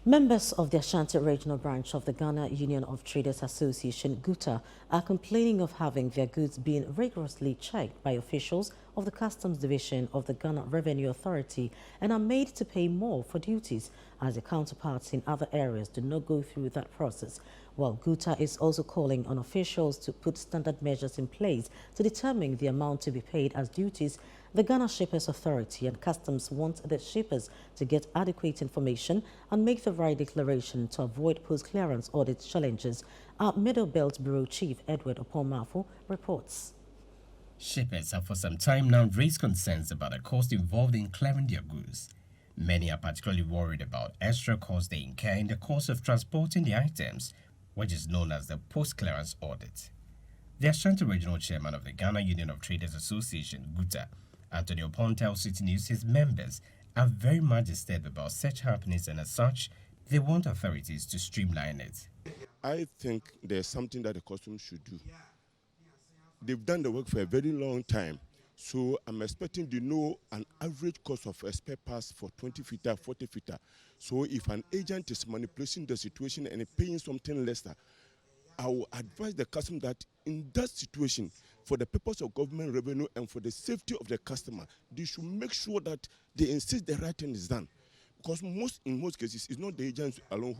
Members of the Ashanti Regional Branch of the Ghana Union of Traders Association, GUTA, are complaining of having their goods being rigorously checked by officials of the Customs Division of the Ghana Revenue Authority and are made to pay more for duties as their counterparts in other areas do not go through that process. While GUTA is also calling on officials to put standard measures in place to determine the amount to be paid as duties, the Ghana Shippers Authority and Customs want the shippers to get adequate information and make the right declaration to avoid post-clearance audit challenges. Our Middle Belt Bureau Chief Edward Oponmafo reports. Shippers have for some time now raised concerns about the cost involved in clearing their goods. Many are particularly worried about extra costs they incur in the course of transporting the items, which is known as the post-clearance audit. The Ashanti Regional Chairman of the Ghana Union of Traders Association, GUTA, Anthony Opon tells Citi News his members are very much disturbed about such happenings, and as such, they want authorities to streamline it. I think there's something that the customs should do. They've done the work for a very long time, so I'm expecting to know an average cost of a spare parts for 20 feet, 40 feet. So if an agent is manipulating the situation and paying something lesser, I will advise the customer that in that situation, for the purpose of government revenue and for the safety of the customer, they should make sure that they insist the right thing is done. Because in most cases, it's not the agents alone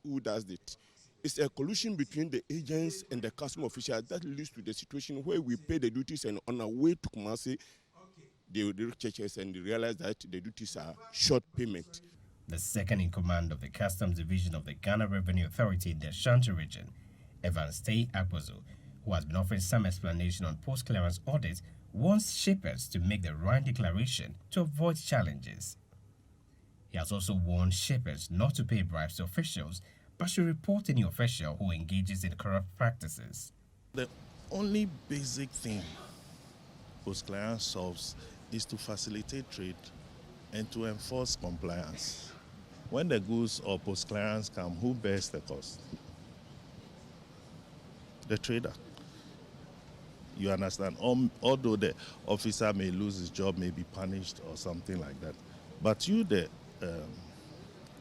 who does it. It's a collusion between the agents and the customer officials that leads to the situation where we pay the duties and on our way to Kumasi, they check us and they realize that the duties are short payment. The second in command of the Customs Division of the Ghana Revenue Authority in the Ashanti region, Evan Stay Akwazo, who has been offering some explanation on post-clearance audits, wants shippers to make the right declaration to avoid challenges. He has also warned shippers not to pay bribes to officials, but should report any official who engages in corrupt practices. The only basic thing post-clearance solves is to facilitate trade and to enforce compliance. When the goods or post-clearance come, who bears the cost? The trader. You understand? Although the officer may lose his job, may be punished or something like that. But you, the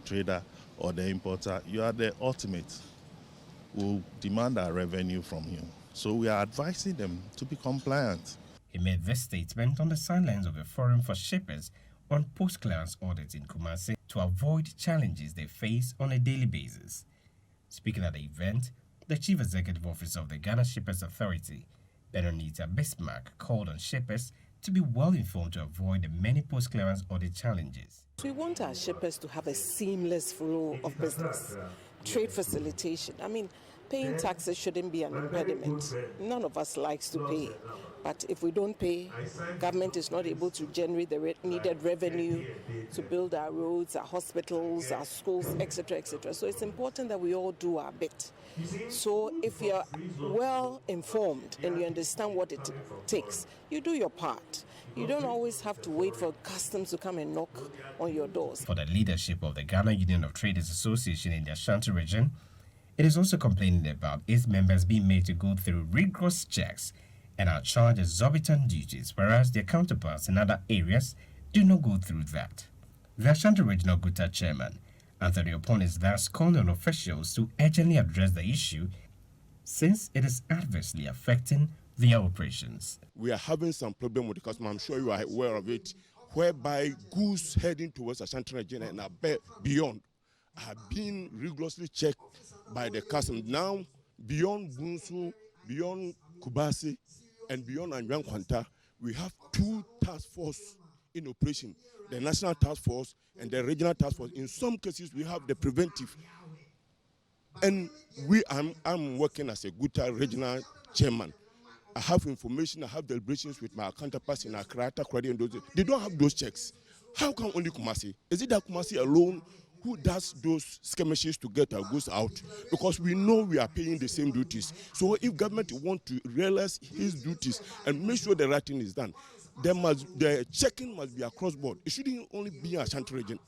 trader or the importer, you are the ultimate who demand our revenue from you. So we are advising them to be compliant. He made this statement on the sidelines of a forum for shippers on post-clearance audits in Kumasi to avoid challenges they face on a daily basis. Speaking at the event, the Chief Executive Officer of the Ghana Shippers Authority, Benonita Bismarck, called on shippers to be well informed to avoid the many post-clearance audit challenges. We want our shippers to have a seamless flow of business, trade facilitation. I mean, paying taxes shouldn't be an impediment. None of us likes to pay. But if we don't pay, government is not able to generate the needed revenue to build our roads, our hospitals, our schools, etc., etc. So it's important that we all do our bit. So if you're well informed and you understand what it takes, you do your part. You don't always have to wait for customs to come and knock on your doors. For the leadership of the Ghana Union of Traders Association in the Ashanti region, it is also complaining about its members being made to go through rigorous checks and are charged exorbitant duties, whereas their counterparts in other areas do not go through that. The Ashanti Regional GUTA chairman, Anthony Opon, is thus calling on officials to urgently address the issue since it is adversely affecting their operations. We are having some problem with the customer, I'm sure you are aware of it, whereby goods heading towards Ashanti region and beyond are being rigorously checked by the customs. Now, beyond Bunsu, beyond Kubasi, and beyond Anjuan Kwanta, we have two task forces in operation, the National Task Force and the Regional Task Force. In some cases, we have the preventive. And I'm working as a GUTA regional chairman. I have information, I have deliberations with my counterparts in Accra, Takoradi, and those. They don't have those checks. How come only Kumasi? Is it that Kumasi alone who does those skirmishes to get our goods out? Because we know we are paying the same duties. So if government want to realize his duties and make sure the right thing is done, the checking must be across board. It shouldn't only be in Ashanti region.